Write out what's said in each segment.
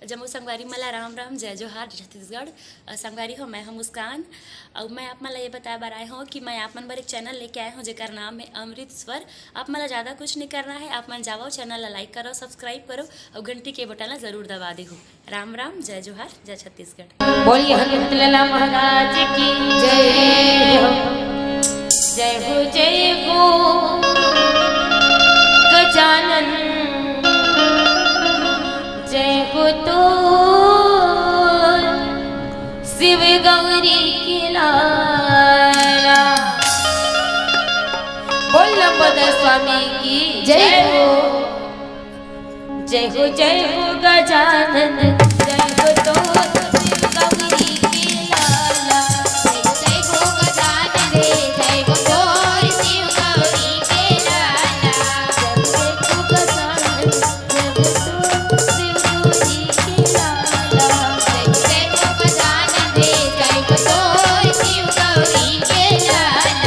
जम्मू संगवारी मला राम राम जय जोहार छत्तीसगढ़। संगवारी हो, मैं हूँ मुस्कान और मैं आप मला ये बताया बार आए हूँ कि मैं आप मन बर एक चैनल लेके आए हूँ जेकर नाम है अमृत स्वर। आप मला ज़्यादा कुछ नहीं करना है, आप मन जाओ चैनल ला लाइक करो, सब्सक्राइब करो और घंटी के बटन ला जरूर दबा दे हो। राम राम जय जोहार जय छत्तीसगढ़। बोलिए हनुमत लाला महाराज की जय हो। जय हो जय हो गजानन, जय हो तो शिव गौरी की लाला। बोल लंबोदर स्वामी की जय हो। जय हो जय हो गजानन, जय हो तो शिव गौरी की लाला। जय हो गजानन रे, जय हो तो शिव गौरी की लाला। जय हो गजानन, जय हो तो शिव गौरी की लाला। जय हो गजानन रे, जय हो तो शिव गौरी की लाला।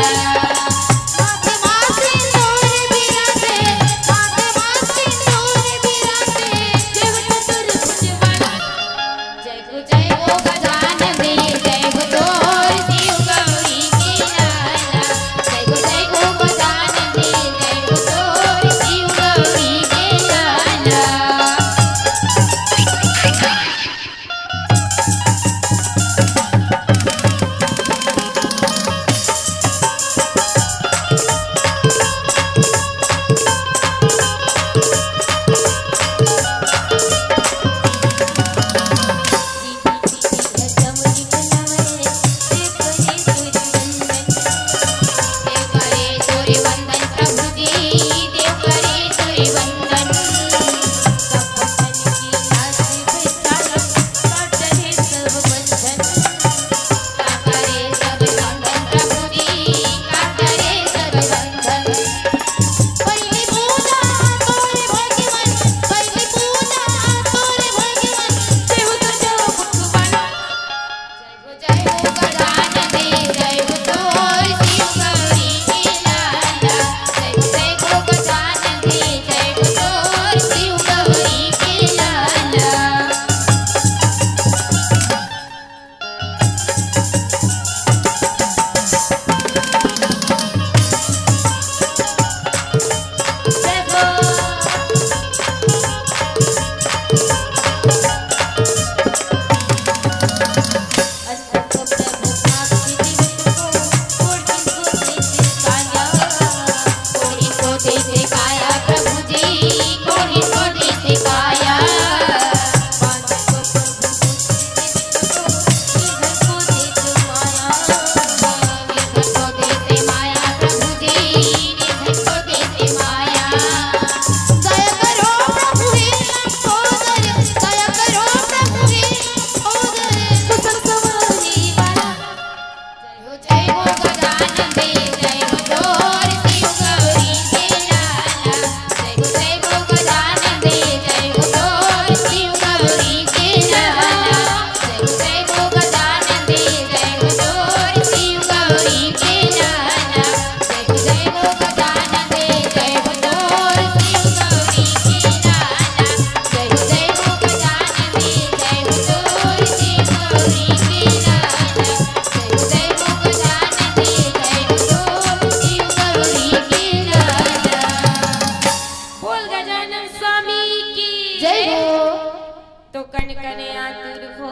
तो कण कण आतुर हो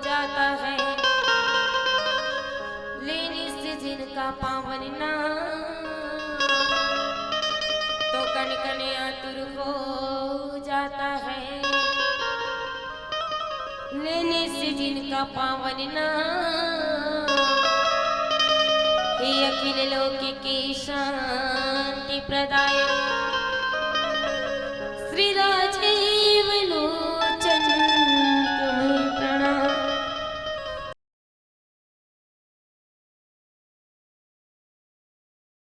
जाता है लेने से जिनका पावन नाम। तो कण कण आतुर हो जाता है लेने से जिनका पावन नाम। हे अखिल लोक की शांति प्रदायक श्री राज